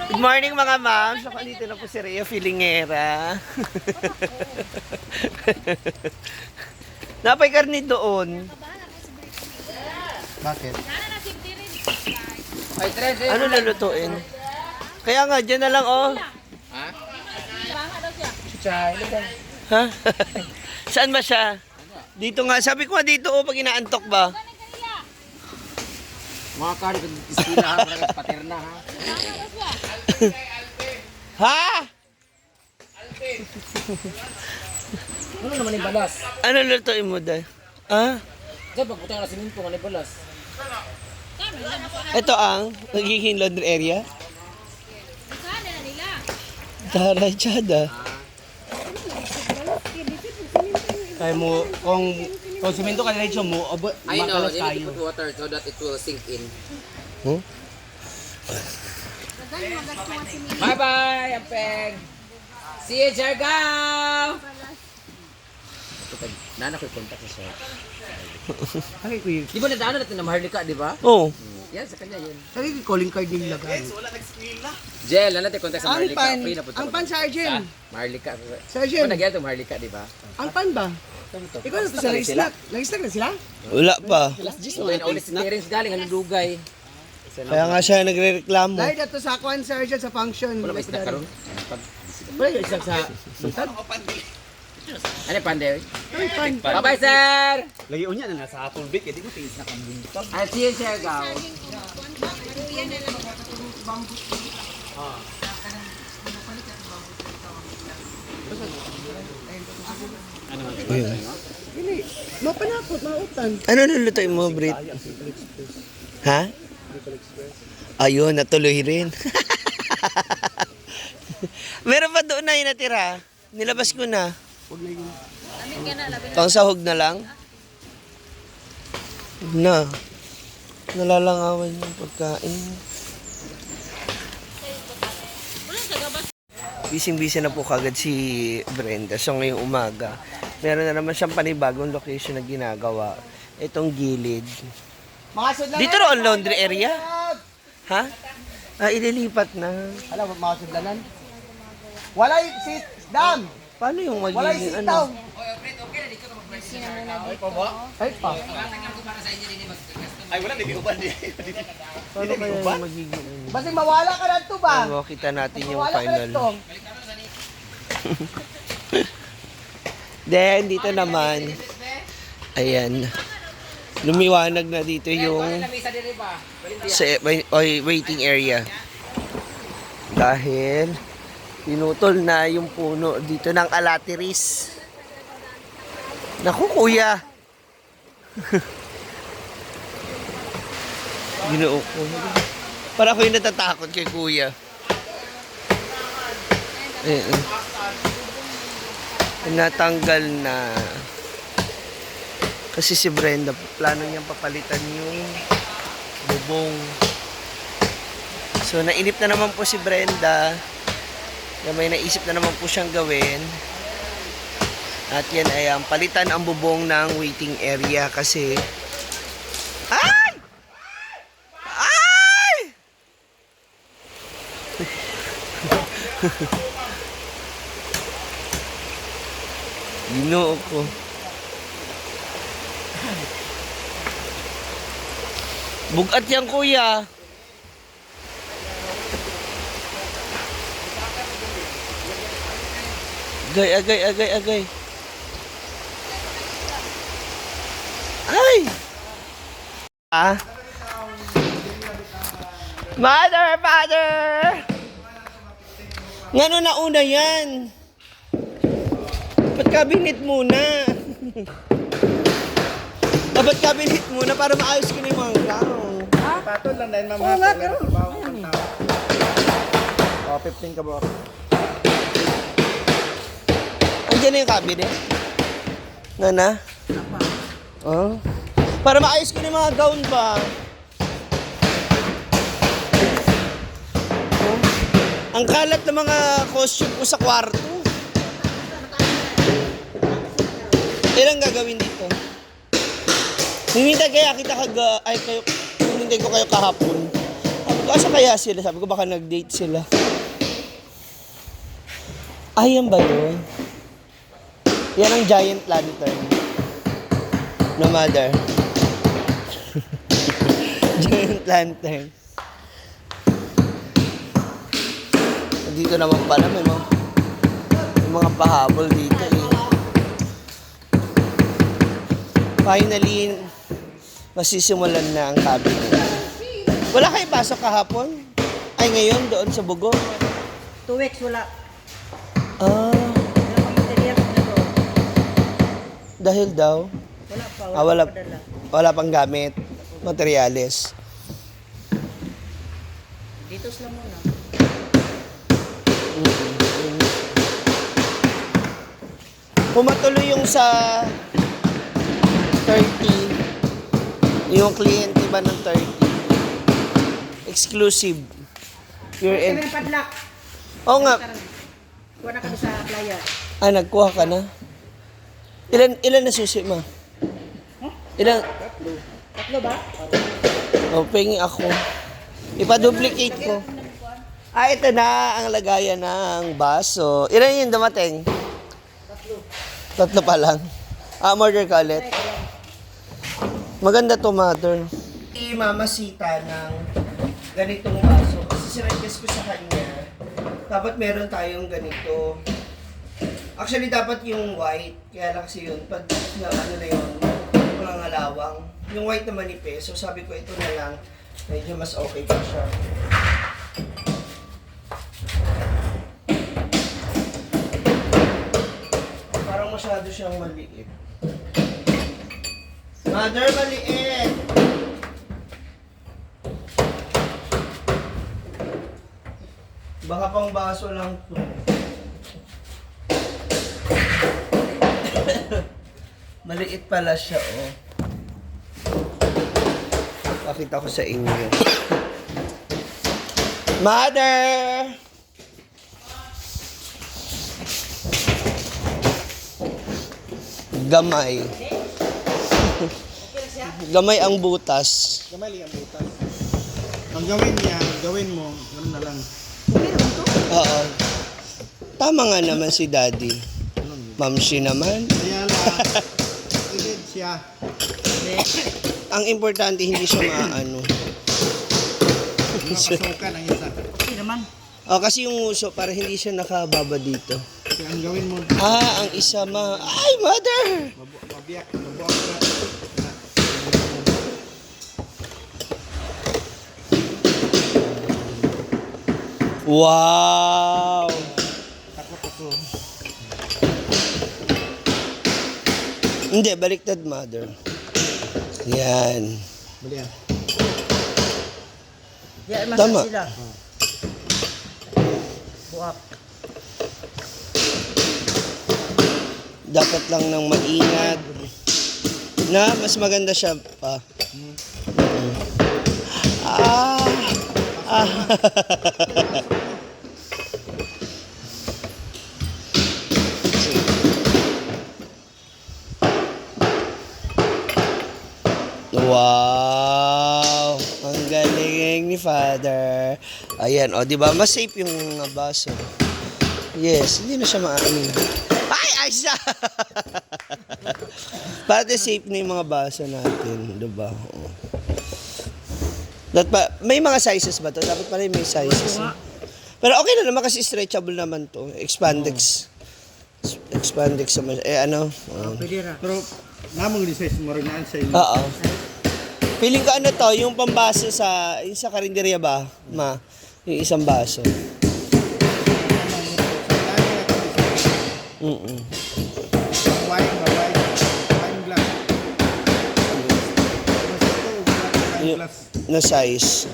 Good morning mga ma'am. So, dito na po si Rhea Filingera. Napay karni doon. Bakit? Ano lulutuin? Kaya nga, dyan na lang oh. Ha? Chuchay. Ha? Saan ba siya? Dito nga. Sabi ko nga dito oh, pag inaantok ba? Mga kari, kung ispila ha, parang paterna ha. Ha? Ano naman yung balas? Ano lulutuin mo dahil? Ah? Diyan, pagputang na sininto, ano yung balas? Ito ang nagiging laundry area? Tara, Chada. Kaya mo, kung siminto ka diretso mo, I know, makalas you need to tayo. put water so that it will sink in. Huh? Bye-bye, Ampeng! See you, Jargaw! Nana ko'y contact sa siya. Kaya ko yun. Di ba nadaanan natin na Maharlika, di ba? Oh. Yan, sa kanya yun. Kaya ko calling card nila lagay. Jel, na natin contact sa Ang Maharlika. pan, Free na po ang pan Sergeant. Maharlika. Sergeant. Diba nagyan ito Maharlika, di ba? Ang pan ba? Ikaw na ito sa Lagislac. Lagislac na sila? Wala pa. So, ulit si Terence galing, anong dugay. Kaya nga siya nagre-reklamo. Dahil dito sa Kwan Sergeant sa function. Wala ba isda karon? Wala yung isang sa sultan. Ano yung pande? Ay, pan. Bye-bye, sir! Lagi unya na nasa Apple Bake, hindi mo tingis na kambing. I'll see you, Jargaw. Ayun. Dili. Mapanakot, mautan. Ano lulutuin mo, Brit? Ha? Ayun, natuloy rin. Meron pa doon na yung natira. Nilabas ko na. Pang sahog na lang. Na. Nalalangawan yung pagkain. Bising-busy na po kagad si Brenda. So ngayong umaga, meron na naman siyang panibagong location na ginagawa. Itong gilid. Mga sudlanan. Dito ro ang laundry area? Ha? Ah, ililipat na. Alam mo, mga sudlanan. Wala yung sit down. Paano yung Wala yung magiging sit ano? down. Ay pa. Ay, wala, hindi ko ba di. Paano kaya yung magiging ano? Basta mawala ka na ito ba? Ano, kita natin yung Mawala ka na final. ito. Then, dito naman, ayan, lumiwanag na dito yung waiting area. Dahil, pinutol na yung puno dito ng alatiris. Naku, kuya! Ginoo ko. Para ako yung natatakot kay kuya. Ayan. Natanggal na. Kasi si Brenda, plano niyang papalitan yung bubong. So, nainip na naman po si Brenda. Na may naisip na naman po siyang gawin. At yan ay palitan ang bubong ng waiting area kasi... Ay! Ay! Ginoo ko. Bugat yan, kuya. Agay. Ay! Ah? Mother, father! Ngano na una yan? Ba't cabinet muna? Dapat cabinet muna para maayos ko na yung mga gown. Patol lang dahil ma'am. Oo nga, pero. Oh, 15 ka ba? Andiyan na yung cabinet. Nana? Oh. Para maayos ko na yung mga gown ba? Oh. Ang kalat ng mga costume ko sa kwarto. Ilang gagawin dito? Hinintay kaya kita hinintay ko kayo kahapon. ko, asa kaya sila? Sabi ko, baka nag-date sila. Ay, yan ba yun? Yan ang giant lantern. No, mother. Giant lantern. Dito naman pala may mga pahabol dito eh. Finally, masisimulan na ang cabinet. Wala kayo pasok kahapon? Ay, ngayon doon sa Bugo? 2 weeks wala. Ah, Wala pang material na doon. dahil daw, Wala pa. wala, pa padala. wala pang gamit, materyales. Dito sila muna. Kung matuloy yung sa 30, yung kliyente ba ng 30, exclusive. Pure Kami and... ang padlock. Oo nga. Kuha na kami sa playa. Ah, nagkuha ka na? Ilan na susi mo? Ilan? Tatlo ba? Oh, pengi ako. Ipa-duplicate ko. Ah, ito na ang lagayan ng baso. Ilan yung dumating? Tatlo pa lang. Ah, order ka ulit. Maganda to, mother. Imamasita ng ganitong baso. Kasi sinequest ko sa kanya. Dapat meron tayong ganito. Actually, dapat yung white. Kaya lang kasi yun. Pag na, ano na yun, mga ngalawang. Yung white na manipis. So sabi ko, ito na lang. Medyo mas okay pa siya. Parang masyado siyang maliit. Mother, maliit! Baka pang baso lang to. Maliit pala siya, oh. Pakita ko sa inyo. Mother! Gamay. Gamay ang butas. Gamay lang ang butas. Ang gawin niya, gawin mo, ano na lang. Oo. Tama nga naman si Daddy. Mamsi naman. Kaya lang, ilid siya. Ang importante hindi siya maano. Makasukan ang isa. Hindi naman. Oh, kasi yung uso para hindi siya nakababa dito. Kaya ang gawin mo, Ah, ang isa Ay, mother! mabiyak, mabuak ka. Wow! Takot ako. Hindi, baliktad, mother. Yan. Bali yan. Yan, Tama. masa sila. Buak. Dapat lang ng maingat. Na, mas maganda siya pa. Ah! Ah! Wow! Ang galing ni Father. Ayan, o, di ba? Mas safe yung baso. Yes, hindi na siya maamin. Ay! Ay siya! Para safe na yung mga baso natin, di ba? O. May mga sizes ba to? Dapat pala may sizes. Pero okay na naman kasi stretchable naman to. Expandex. Expandex naman. Ano? Pwede ra. Pero, namang resize mo rin naan sa inyo. Oo. Feeling ko ano to, yung pambaso yung sa karinderya ba, ma? Yung isang baso. Mm-mm. Wine glass. Wine Yung, glass. na size.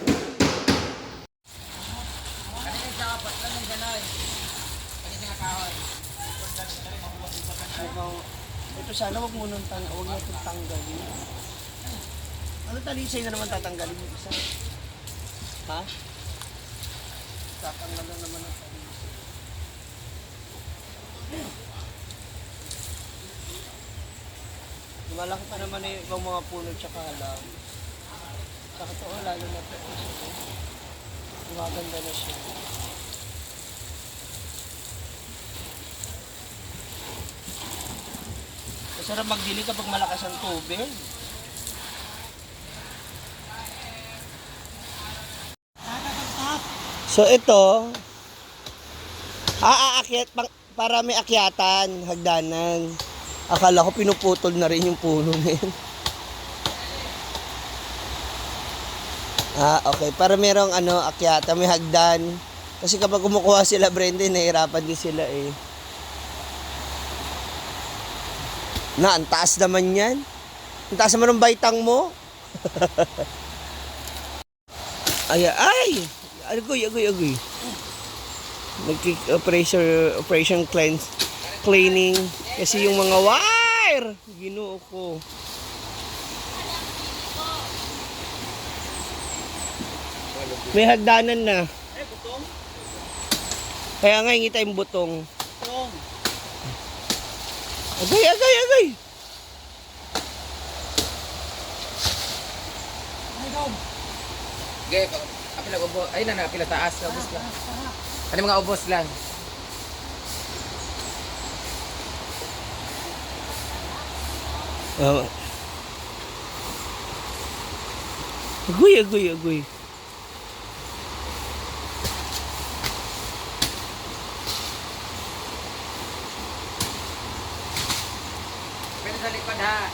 Ito sana wag mo nang wag mo itong tanggalin. Ano talisay na naman tatanggalin mo isa? Ha? Tatanggalan naman ang talisay. Malaki pa naman yung ibang mga puno tsaka alam. Tsaka ito, lalo na ito. Gumaganda na siya. Masarap magdilig kapag malakas ang tubig. So ito, aakyat para may akyatan, hagdanan. Akala ko pinuputol na rin yung puno na yun. Okay. Para merong akyata, may hagdan. Kasi kapag kumukuha sila, Brenda, nahihirapan din sila eh. Ang taas naman yan. Ang taas naman ng baitang mo. Ay! Agoy. Operation cleaning. Kasi yung mga wire, ginoo ko. May hagdanan na. Kaya nga hingi tayong butong. Agay! Okay, apila ubos. Ay na, apila taas. Ubos lang. Ano mga ubos lang? Agoy. Pwede sa likod ha.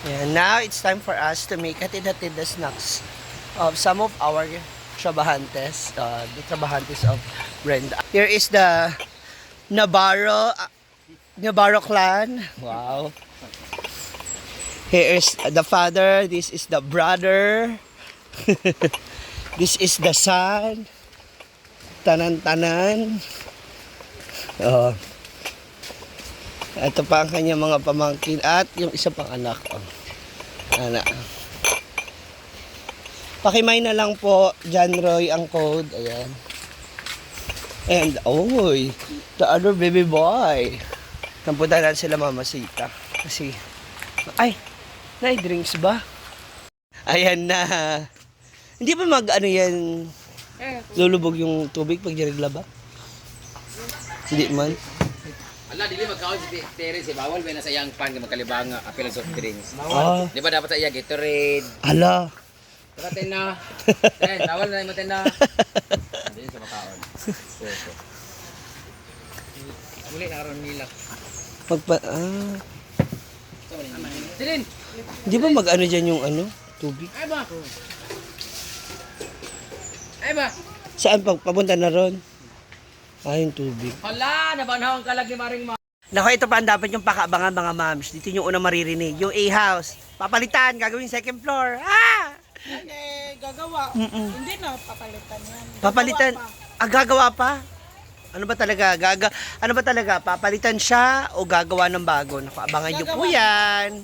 And now it's time for us to make hatid-hatid the snacks of some of our trabajantes, the trabajantes of Brenda. Here is the Navarro clan. Wow. Here is the father. This is the brother. This is the son. Tanan-tanan. Oh. Ito pa ang kanyang mga pamangkin at yung isa pang anak. Anak. Pakimay na lang po, John Roy, ang code. Ayan. And, the other baby boy. Nampunta natin sila mamasita. Kasi, drinks ba? Ayan na. Hindi ba yan, lulubog yung tubig pag diriglaba? Hindi man. Ala, dili magkaon si Terence, bawal ba na sa iyang pan magkalibang apil soft drinks. Di ba dapat sa iya Gatorade? Ala. Taratin na. Bawal na yung na. Hindi sa makaon. Muli na karon nila. Silin. Di ba dyan yung tubig? Ay ba? Saan papunta na ron? Yung tubig. Hala, nabanhawan ka lang ni Maring Ma. Naku, ito pa ang dapat yung pakaabangan mga moms. Dito yung una maririnig. Yung A-house. Papalitan, gagawin second floor. Gagawa. Hindi na, papalitan yan. Papalitan. Gagawa pa? Ano ba talaga? Papalitan siya o gagawa ng bago? Naku, abangan nyo po yan.